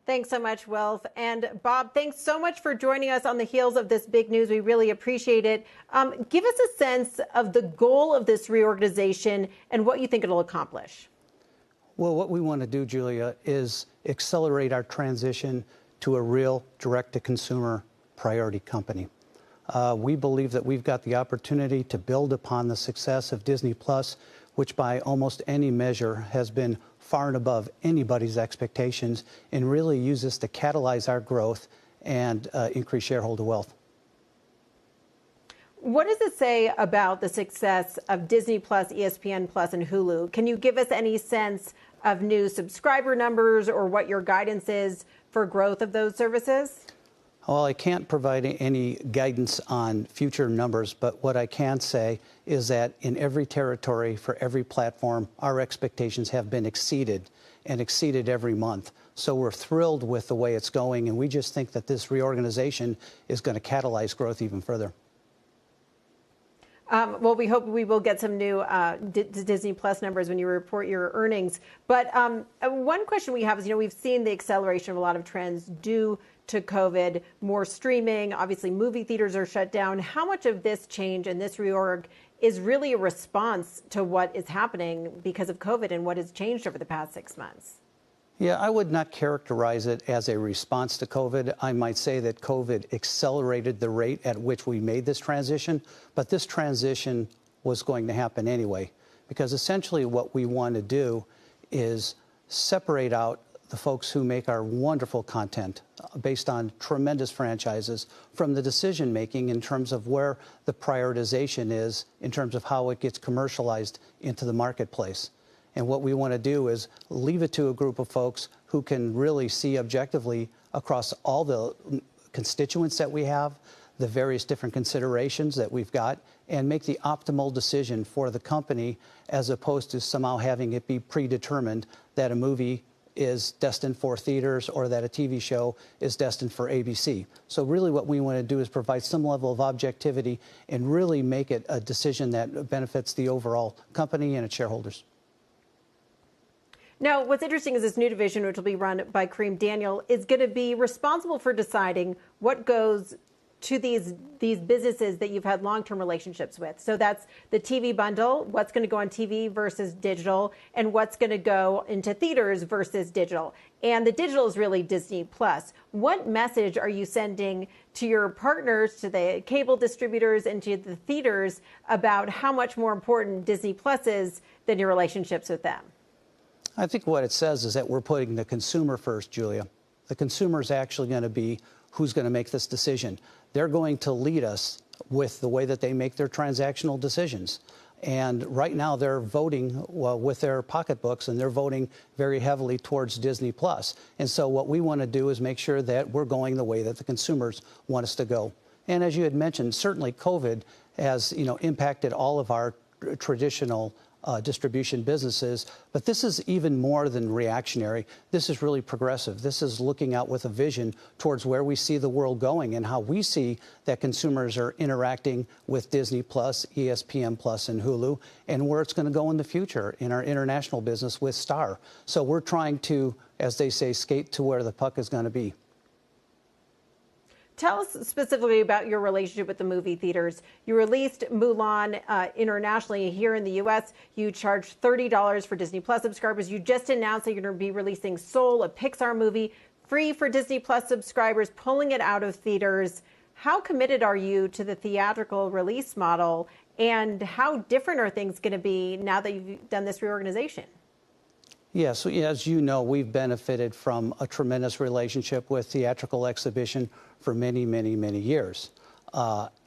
Thanks so much, Wilf. And Bob, thanks so much for joining us on the heels of this big news. We really appreciate it. Give us a sense of the goal of this reorganization and what you think it'll accomplish. Well, what we want to do, Julia, is accelerate our transition to a real direct-to-consumer priority company. We believe that we've got the opportunity to build upon the success of Disney Plus, which by almost any measure has been far and above anybody's expectations, and really use this to catalyze our growth and increase shareholder wealth. What does it say about the success of Disney Plus, ESPN Plus, and Hulu? Can you give us any sense of new subscriber numbers or what your guidance is for growth of those services? Well, I can't provide any guidance on future numbers, but what I can say is that in every territory, for every platform, our expectations have been exceeded and exceeded every month. So we're thrilled with the way it's going, and we just think that this reorganization is going to catalyze growth even further. Well, we hope we will get some new Disney Plus numbers when you report your earnings. But one question we have is, we've seen the acceleration of a lot of trends due to COVID, more streaming, obviously movie theaters are shut down. How much of this change and this reorg is really a response to what is happening because of COVID and what has changed over the past 6 months? Yeah, I would not characterize it as a response to COVID. I might say that COVID accelerated the rate at which we made this transition, but this transition was going to happen anyway, because essentially what we want to do is separate out the folks who make our wonderful content based on tremendous franchises from the decision making in terms of where the prioritization is in terms of how it gets commercialized into the marketplace. And what we want to do is leave it to a group of folks who can really see objectively across all the constituents that we have, the various different considerations that we've got, and make the optimal decision for the company, as opposed to somehow having it be predetermined that a movie is destined for theaters or that a TV show is destined for ABC. So really what we want to do is provide some level of objectivity and really make it a decision that benefits the overall company and its shareholders. Now, what's interesting is this new division, which will be run by Kareem Daniel, is going to be responsible for deciding what goes to these businesses that you've had long-term relationships with. So that's the TV bundle, what's going to go on TV versus digital, and what's going to go into theaters versus digital. And the digital is really Disney Plus. What message are you sending to your partners, to the cable distributors, and to the theaters about how much more important Disney Plus is than your relationships with them? I think what it says is that we're putting the consumer first, Julia. The consumer is actually going to be who's going to make this decision. They're going to lead us with the way that they make their transactional decisions. And right now they're voting with their pocketbooks, and they're voting very heavily towards Disney Plus. And so what we want to do is make sure that we're going the way that the consumers want us to go. And as you had mentioned, certainly COVID has impacted all of our traditional distribution businesses, but this is even more than reactionary. This is really progressive. This is looking out with a vision towards where we see the world going and how we see that consumers are interacting with Disney Plus, ESPN Plus, and Hulu, and where it's going to go in the future in our international business with Star. So we're trying to, as they say, skate to where the puck is going to be. Tell us specifically about your relationship with the movie theaters. You released Mulan internationally. Here in the U.S., you charged $30 for Disney Plus subscribers. You just announced that you're going to be releasing Soul, a Pixar movie, free for Disney Plus subscribers, pulling it out of theaters. How committed are you to the theatrical release model, and how different are things going to be now that you've done this reorganization? Yes, as you know, we've benefited from a tremendous relationship with theatrical exhibition for many, many, many years.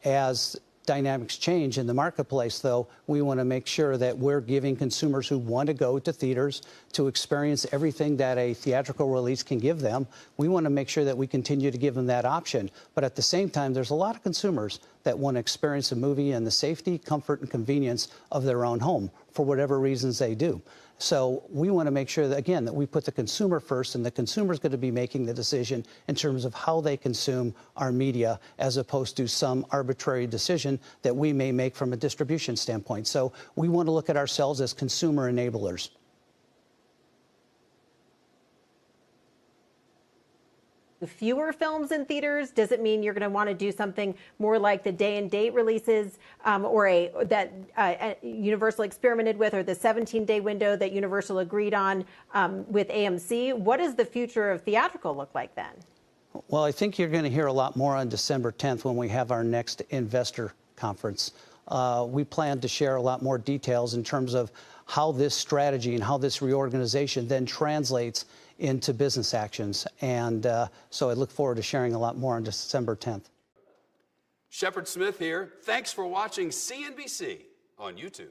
As dynamics change in the marketplace, though, we want to make sure that we're giving consumers who want to go to theaters to experience everything that a theatrical release can give them. We want to make sure that we continue to give them that option. But at the same time, there's a lot of consumers that want to experience a movie in the safety, comfort, and convenience of their own home for whatever reasons they do. So we want to make sure that, again, that we put the consumer first, and the consumer is going to be making the decision in terms of how they consume our media, as opposed to some arbitrary decision that we may make from a distribution standpoint. So we want to look at ourselves as consumer enablers. fewer films in theaters? Does it mean you're going to want to do something more like the day and date releases, or that Universal experimented with, or the 17-day window that Universal agreed on with AMC? What does the future of theatrical look like then? Well, I think you're going to hear a lot more on December 10th when we have our next investor conference. We plan to share a lot more details in terms of how this strategy and how this reorganization then translates into business actions. And so I look forward to sharing a lot more on December 10th. Shepard Smith here. Thanks for watching CNBC on YouTube.